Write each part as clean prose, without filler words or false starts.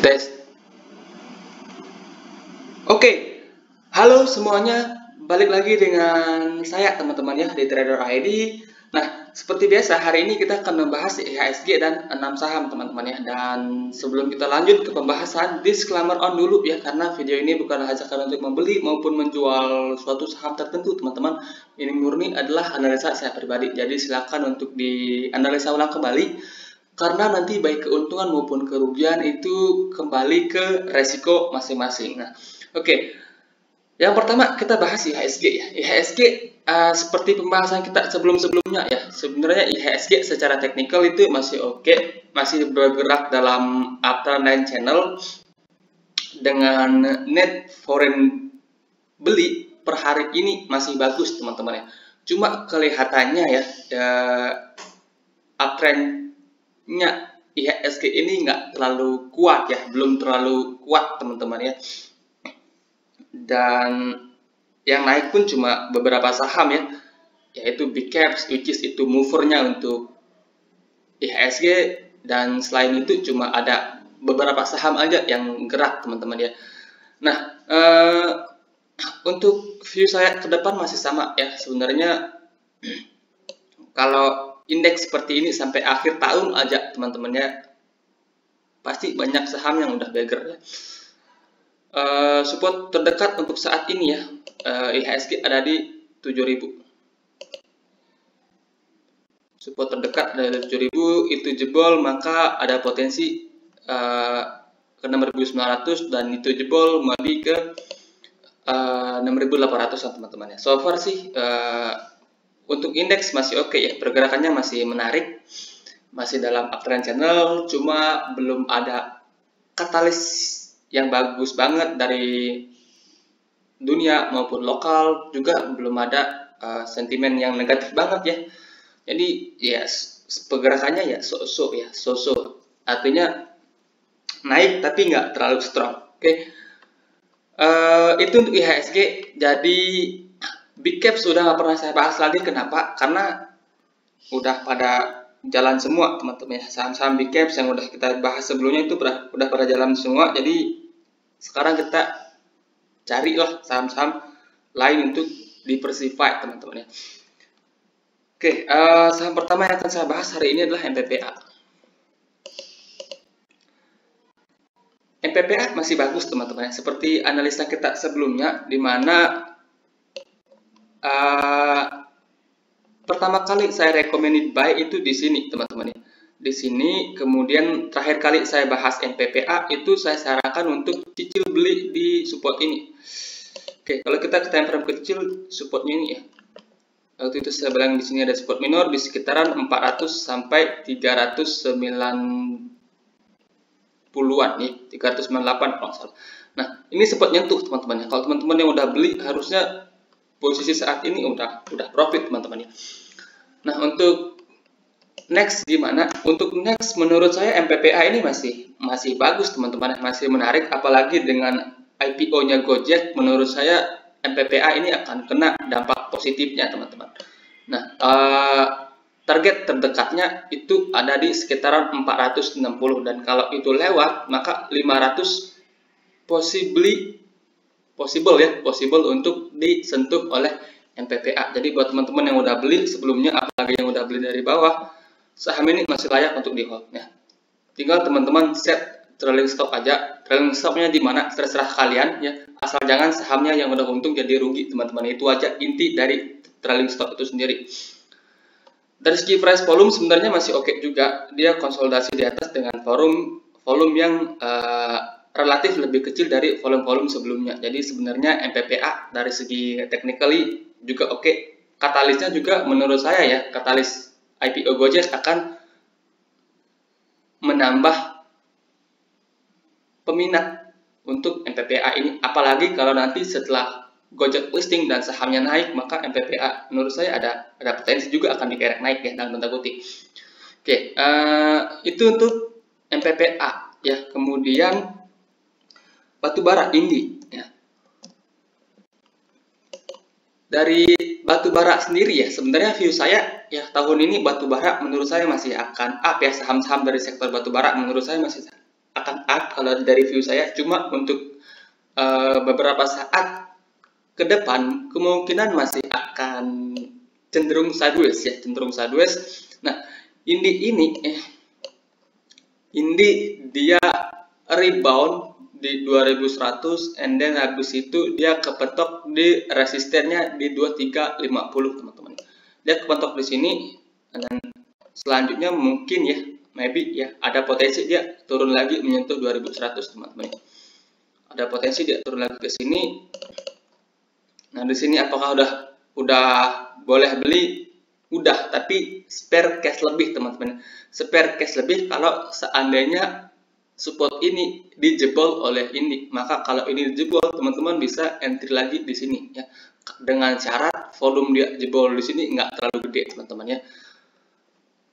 Tes. Oke, halo semuanya, balik lagi dengan saya teman-teman ya di Trader ID. Nah, seperti biasa hari ini kita akan membahas IHSG dan 6 saham teman-teman ya. Dan sebelum kita lanjut ke pembahasan, disclaimer on dulu ya, karena video ini bukan ajakan untuk membeli maupun menjual suatu saham tertentu teman-teman. Ini murni adalah analisa saya pribadi, jadi silakan untuk dianalisa ulang kembali. Karena nanti baik keuntungan maupun kerugian itu kembali ke resiko masing-masing. Nah, oke. Yang pertama kita bahas IHSG ya. IHSG seperti pembahasan kita sebelum-sebelumnya ya. Sebenarnya IHSG secara teknikal itu masih oke, masih bergerak dalam uptrend channel dengan net foreign beli per hari ini masih bagus teman-teman ya. Cuma kelihatannya ya, uptrend IHSG ini nggak terlalu kuat ya, belum terlalu kuat teman-teman ya. Dan yang naik pun cuma beberapa saham ya, yaitu big caps, which is itu movernya untuk IHSG, dan selain itu cuma ada beberapa saham aja yang gerak teman-teman ya. Nah, untuk view saya ke depan masih sama ya sebenarnya. Kalau indeks seperti ini sampai akhir tahun aja teman-temannya, pasti banyak saham yang udah beggar ya. Support terdekat untuk saat ini ya, IHSG ada di 7000. Support terdekat dari 7000, itu jebol maka ada potensi ke 6900, dan itu jebol mandi ke 6800 teman-teman ya. So far sih untuk indeks masih oke ya, pergerakannya masih menarik, masih dalam uptrend channel, cuma belum ada katalis yang bagus banget dari dunia maupun lokal, juga belum ada sentimen yang negatif banget ya. Jadi ya pergerakannya ya so-so ya, so-so. Artinya naik tapi nggak terlalu strong. Oke. Itu untuk IHSG. Jadi big caps sudah nggak pernah saya bahas lagi. Kenapa? Karena udah pada jalan semua teman-teman ya. Saham-saham big caps yang udah kita bahas sebelumnya itu udah pada jalan semua. Jadi sekarang kita carilah saham-saham lain untuk diversify teman-teman ya. Oke, saham pertama yang akan saya bahas hari ini adalah MPPA. MPPA masih bagus teman-teman ya. Seperti analisa kita sebelumnya, di mana pertama kali saya recommended buy itu di sini teman-teman ya. Di sini, kemudian terakhir kali saya bahas MPPA itu saya sarankan untuk cicil beli di support ini. Oke, kalau kita ke time frame kecil, supportnya ini ya. Waktu itu saya bilang di sini ada support minor di sekitaran 400 sampai 390-an nih, 398 kalau salah. Nah, ini sempat nyentuh teman-teman ya. Kalau teman-teman yang udah beli harusnya posisi saat ini udah profit teman-teman ya. Nah, untuk next gimana? Untuk next menurut saya MPPA ini masih bagus teman-teman, masih menarik, apalagi dengan IPO-nya Gojek. Menurut saya MPPA ini akan kena dampak positifnya teman-teman. Nah, target terdekatnya itu ada di sekitaran 460, dan kalau itu lewat maka 500 possible untuk disentuh oleh MPPA. Jadi buat teman-teman yang udah beli sebelumnya, apalagi yang udah beli dari bawah, saham ini masih layak untuk di hold ya. Tinggal teman-teman set trailing stop aja. Trailing stopnya di mana terserah kalian ya, asal jangan sahamnya yang udah untung jadi rugi teman-teman. Itu aja inti dari trailing stop itu sendiri. Dari segi price volume sebenarnya masih oke juga, dia konsolidasi di atas dengan volume yang relatif lebih kecil dari volume sebelumnya. Jadi sebenarnya MPPA dari segi technically juga oke. Katalisnya juga menurut saya ya, katalis IPO Gojek akan menambah peminat untuk MPPA ini. Apalagi kalau nanti setelah Gojek listing dan sahamnya naik, maka MPPA menurut saya ada potensi juga akan dikerek naik ya, dalam tanda kutip. Oke, itu untuk MPPA ya. Kemudian batubara Indi ya. Dari batubara sendiri ya, sebenarnya view saya ya tahun ini batubara menurut saya masih akan up ya. Saham-saham dari sektor batubara menurut saya masih akan up kalau dari view saya, cuma untuk beberapa saat ke depan kemungkinan masih akan cenderung sideways ya, cenderung sideways. Nah, Indi dia rebound di 2100 and then habis itu dia kepetok di resistennya di 2350 teman-teman. Dia kepetok di sini dan selanjutnya mungkin ya maybe ya ada potensi dia turun lagi menyentuh 2100 teman-teman. Ada potensi dia turun lagi ke sini. Nah, di sini apakah udah boleh beli? Udah, tapi spare cash lebih teman-teman. Spare cash lebih kalau seandainya support ini dijebol oleh ini. Maka kalau ini dijebol, teman-teman bisa entry lagi di sini ya. Dengan syarat volume dia jebol di sini nggak terlalu gede teman-teman ya.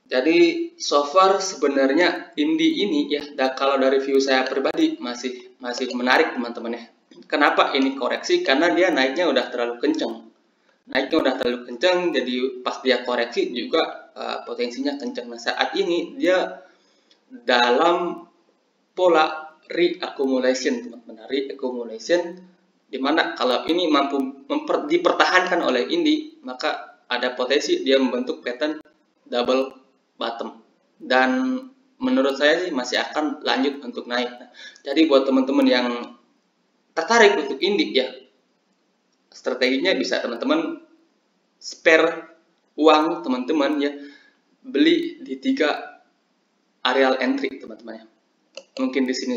Jadi so far sebenarnya ini ya, kalau dari view saya pribadi masih menarik teman-teman ya. Kenapa ini koreksi? Karena dia naiknya udah terlalu kencang. Jadi pas dia koreksi juga potensinya kencang. Nah, saat ini dia dalam pola reaccumulation teman-teman, reaccumulation, dimana kalau ini mampu dipertahankan oleh ini, maka ada potensi dia membentuk pattern double bottom, dan menurut saya sih masih akan lanjut untuk naik. Nah, jadi buat teman-teman yang tertarik untuk indik ya, strateginya bisa teman-teman spare uang teman-teman ya, beli di 3 areal entry teman-teman ya. Mungkin di sini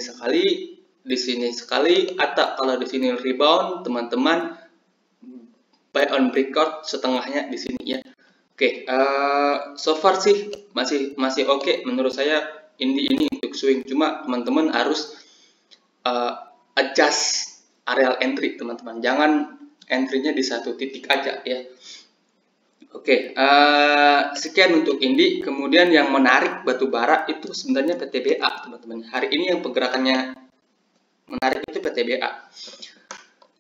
sekali, atau kalau di sini rebound teman-teman buy on breakout setengahnya di sini ya. Oke, so far sih masih oke menurut saya ini untuk swing, cuma teman-teman harus adjust areal entry teman-teman, jangan entry-nya di satu titik aja ya. Oke, sekian untuk Indi. Kemudian yang menarik batubara itu sebenarnya PTBA teman-teman. Hari ini yang pergerakannya menarik itu PTBA.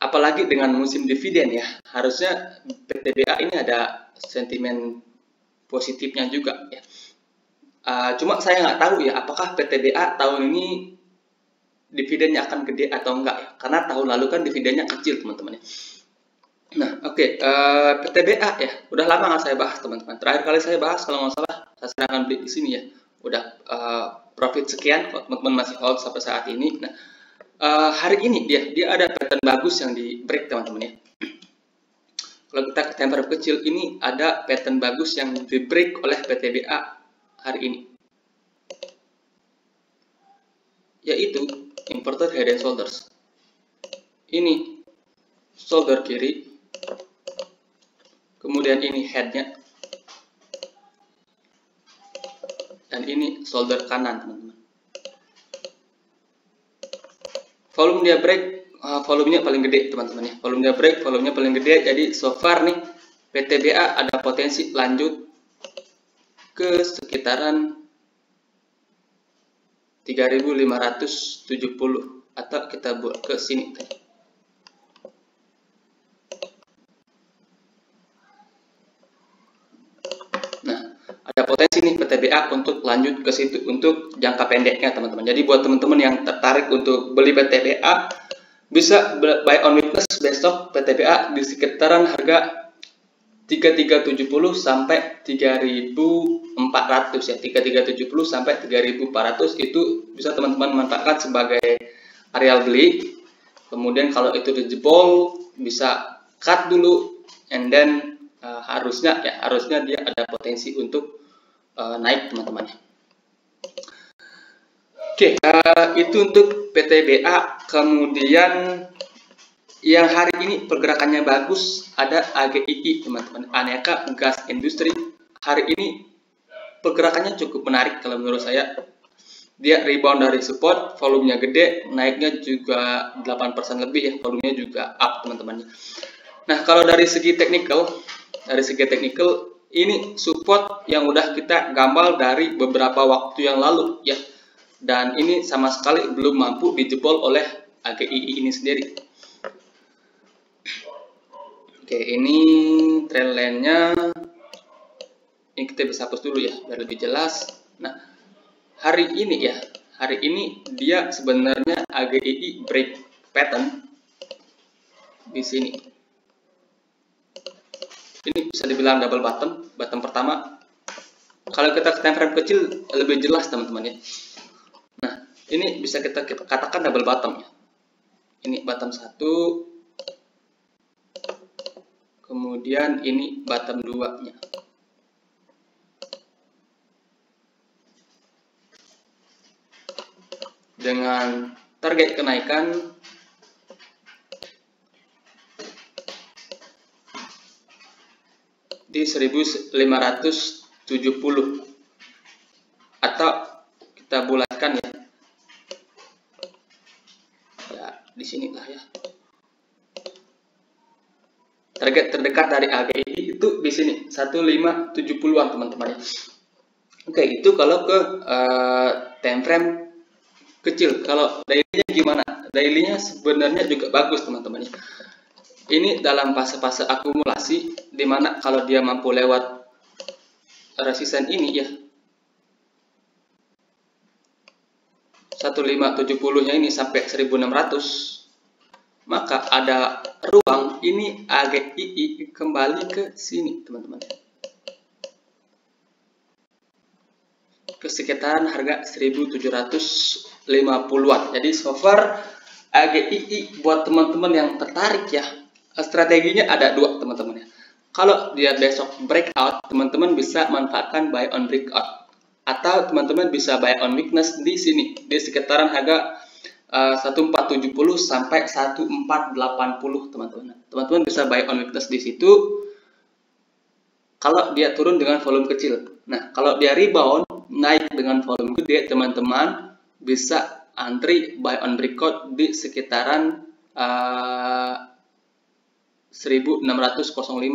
Apalagi dengan musim dividen ya, harusnya PTBA ini ada sentimen positifnya juga ya. Cuma saya nggak tahu ya, apakah PTBA tahun ini dividennya akan gede atau enggak ya, karena tahun lalu kan dividennya kecil teman-teman ya. Nah, oke, PTBA ya, udah lama nggak saya bahas teman-teman. Terakhir kali saya bahas kalau nggak salah saya sedangkan beli di sini ya. Udah profit sekian, kalau teman-teman masih hold sampai saat ini. Nah, hari ini dia ada pattern bagus yang di break teman-teman ya. Kalau kita ke time frame kecil, ini ada pattern bagus yang di break oleh PTBA hari ini, yaitu inverted head and shoulders. Ini shoulder kiri, kemudian ini headnya, dan ini shoulder kanan teman-teman. Volume dia break, volumenya paling gede teman-teman ya. Volumenya paling gede. Jadi so far nih PTBA ada potensi lanjut ke sekitaran 3.570 atau kita buat ke sini. Nah, ada potensi nih PTBA untuk lanjut ke situ untuk jangka pendeknya teman-teman. Jadi buat teman-teman yang tertarik untuk beli PTBA, bisa buy on weakness besok PTBA di sekitaran harga 3370 sampai 3400 ya. 3370 sampai 3400 itu bisa teman-teman manfaatkan sebagai areal beli. Kemudian kalau itu dijebol bisa cut dulu, and then harusnya dia ada potensi untuk naik teman-teman. Oke, itu untuk PTBA. Kemudian yang hari ini pergerakannya bagus ada AGII teman-teman, Aneka Gas Industri. Hari ini pergerakannya cukup menarik kalau menurut saya. Dia rebound dari support, volumenya gede, naiknya juga 8% lebih ya, volumenya juga up teman-teman. Nah, kalau dari segi teknikal ini support yang udah kita gambar dari beberapa waktu yang lalu ya. Dan ini sama sekali belum mampu dijebol oleh AGII ini sendiri. Oke, ini trendline-nya. Ini kita bisa hapus dulu ya biar lebih jelas. Nah, hari ini hari ini dia sebenarnya AGII break pattern di sini. Ini bisa dibilang double bottom pertama. Kalau kita ke time frame kecil lebih jelas teman-teman ya. Nah, ini bisa kita katakan double bottom ya. Ini bottom 1, kemudian ini bottom 2-nya. Dengan target kenaikan di 1570 atau kita bulatkan ya. Ya, di sini lah ya. Target terdekat dari AGI itu di sini 1570-an teman-teman ya. Oke, itu kalau ke time frame kecil. Kalau daily-nya gimana? Daily-nya sebenarnya juga bagus teman-teman ya. Ini dalam fase-fase akumulasi, dimana kalau dia mampu lewat resisten ini ya, 1570-nya ini sampai 1600, maka ada ruang ini AGII kembali ke sini teman-teman, ke sekitaran harga 1750-an. Jadi so far AGII buat teman-teman yang tertarik ya, strateginya ada dua teman-teman ya. Kalau dia besok breakout, teman-teman bisa manfaatkan buy on breakout, atau teman-teman bisa buy on weakness di sini di sekitaran harga 1470 sampai 1480 teman-teman. Teman-teman bisa buy on weakness di situ kalau dia turun dengan volume kecil. Nah, kalau dia rebound naik dengan volume gede, teman-teman bisa antri buy on breakout di sekitaran 1605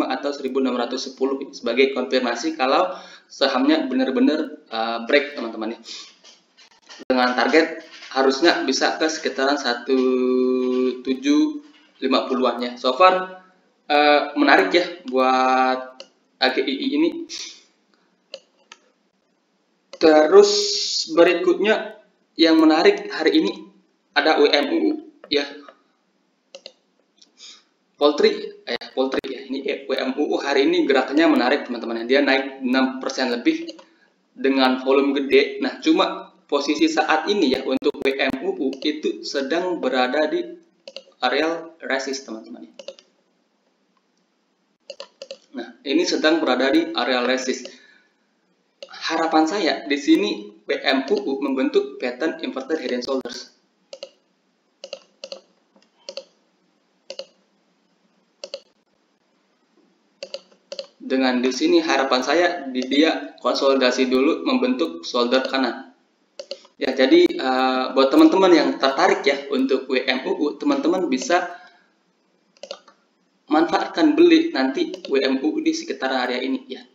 atau 1610 sebagai konfirmasi kalau sahamnya benar-benar break teman-teman ya. Dengan target harusnya bisa ke sekitaran 1750-an ya. So far menarik ya buat AGII ini. Terus berikutnya yang menarik hari ini ada WMUU ya. Poultry ya. Ini WMUU hari ini gerakannya menarik teman-teman. Dia naik 6% lebih dengan volume gede. Nah, cuma posisi saat ini ya untuk WMUU itu sedang berada di area resist teman-teman. Nah, ini sedang berada di area resist. Harapan saya di sini WMUU membentuk pattern inverted head and shoulders. Dengan di sini harapan saya dia konsolidasi dulu membentuk shoulder kanan. Ya, jadi buat teman-teman yang tertarik ya untuk WMUU, teman-teman bisa manfaatkan beli nanti WMUU di sekitar area ini ya.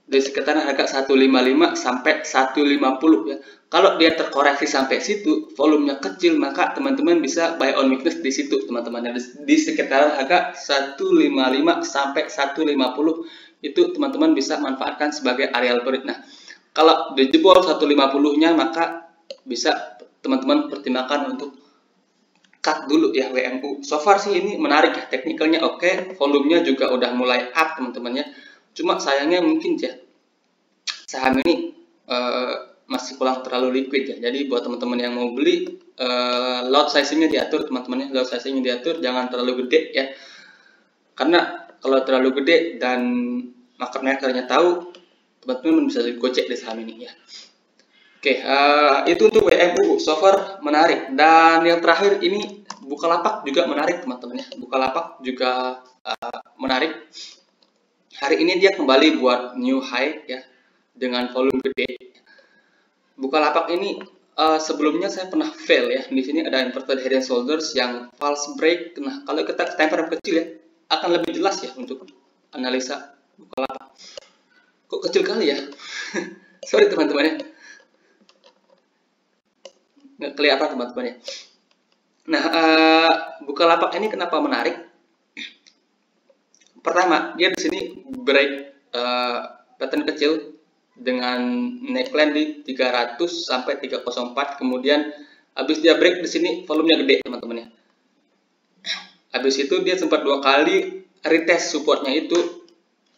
Di sekitar harga 155 sampai 150 ya. Kalau dia terkoreksi sampai situ, volumenya kecil, maka teman-teman bisa buy on weakness di situ teman-teman. Di sekitar harga 155 sampai 150 itu teman-teman bisa manfaatkan sebagai area break. Nah, kalau dijebol 150-nya maka bisa teman-teman pertimbangkan untuk cut dulu ya WMU. So far sih ini menarik ya, teknikalnya oke, volumenya juga udah mulai up teman-teman ya. Cuma sayangnya mungkin ya saham ini masih kurang terlalu liquid ya. Jadi buat teman-teman yang mau beli lot size-nya diatur teman-teman ya, lot size-nya diatur, jangan terlalu gede ya. Karena kalau terlalu gede dan market maker-nya tahu, teman-teman bisa digocek di saham ini ya. Oke, itu untuk WMU. So far menarik. Dan yang terakhir ini Bukalapak juga menarik teman-teman ya. Bukalapak juga menarik. Hari ini dia kembali buat new high ya dengan volume gede. Bukalapak ini sebelumnya saya pernah fail ya. Di sini ada inverted head and shoulders yang false break. Nah, kalau kita time frame kecil ya akan lebih jelas ya untuk analisa Bukalapak. Kok kecil kali ya? Sorry teman-teman ya. Nggak kelihatan teman-teman ya. Nah, Bukalapak ini kenapa menarik? Pertama, dia di sini break pattern kecil dengan neckline di 300 sampai 304, kemudian habis dia break di sini volumenya gede teman-teman ya. Habis itu dia sempat 2 kali retest supportnya itu,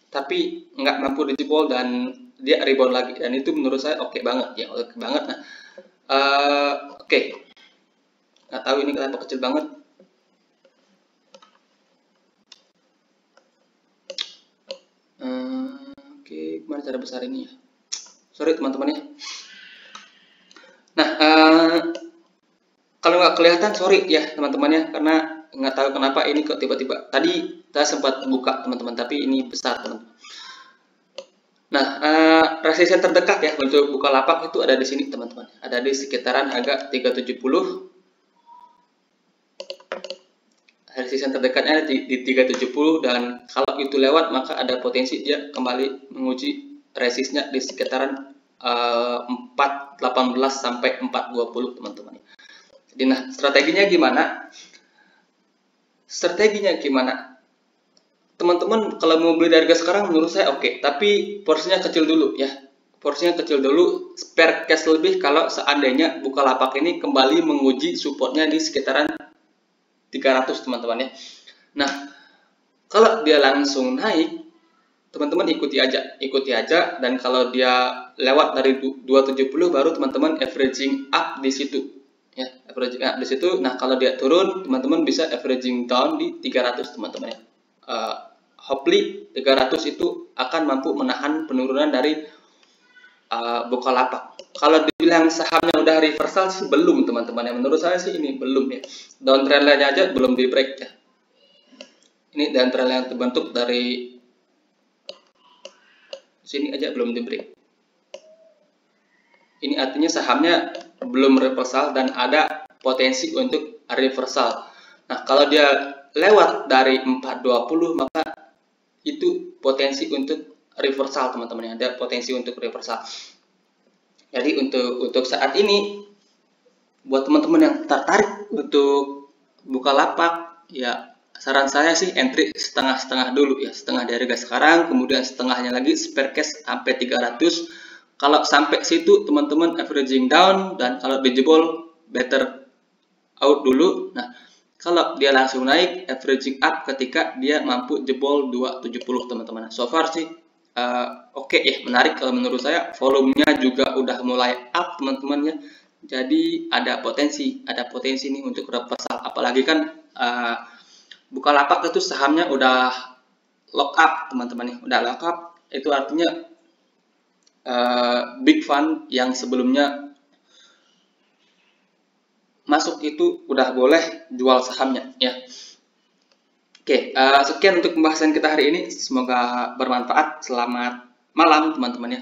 tapi nggak mampu dijebol dan dia rebound lagi, dan itu menurut saya oke banget ya, oke banget. Nah, oke. Nggak tahu ini kenapa kecil banget. Oke, gimana cara besar ini ya? Sorry teman-teman ya. Nah, kalau nggak kelihatan sorry ya teman-teman ya, karena nggak tahu kenapa ini kok tiba-tiba. Tadi saya sempat buka teman-teman, tapi ini besar teman-teman. Nah, resisten terdekat ya untuk Bukalapak itu ada di sini teman-teman. Ada di sekitaran harga 370. Resisten terdekatnya di 370, dan kalau itu lewat maka ada potensi dia kembali menguji resistnya di sekitaran 418 sampai 420 teman-teman. Jadi nah, strateginya gimana? Teman-teman kalau mau beli dari harga sekarang menurut saya oke, tapi porsinya kecil dulu ya. Porsinya kecil dulu, spare cash lebih kalau seandainya Bukalapak ini kembali menguji supportnya di sekitaran 300 teman-teman ya. Nah, kalau dia langsung naik, teman-teman ikuti aja, dan kalau dia lewat dari 270 baru teman-teman averaging up di situ ya, averaging up di situ. Nah, kalau dia turun teman-teman bisa averaging down di 300 teman-teman ya. Hopefully 300 itu akan mampu menahan penurunan dari Bukalapak. Kalau dibilang sahamnya udah reversal sih belum teman-teman ya, menurut saya sih ini belum ya. Downtrend line aja belum di break ya. Ini downtrend yang terbentuk dari sini aja belum di break. Ini artinya sahamnya belum reversal dan ada potensi untuk reversal. Nah, kalau dia lewat dari 420 maka itu potensi untuk reversal teman-teman ya, ada potensi untuk reversal. Jadi untuk saat ini buat teman-teman yang tertarik untuk Bukalapak ya, saran saya sih entry setengah-setengah dulu ya, setengah dari harga sekarang, kemudian setengahnya lagi spare cash sampai 300. Kalau sampai situ teman-teman averaging down, dan kalau dijebol better out dulu. Nah, kalau dia langsung naik averaging up ketika dia mampu jebol 270 teman-teman. So far sih oke ya, menarik kalau menurut saya. Volumenya juga udah mulai up teman-teman ya. Jadi ada potensi nih untuk reversal. Apalagi kan Bukalapak itu sahamnya udah lock up teman-teman ya. Udah lock up itu artinya big fund yang sebelumnya masuk itu udah boleh jual sahamnya ya. Oke, sekian untuk pembahasan kita hari ini. Semoga bermanfaat. Selamat malam teman-teman ya.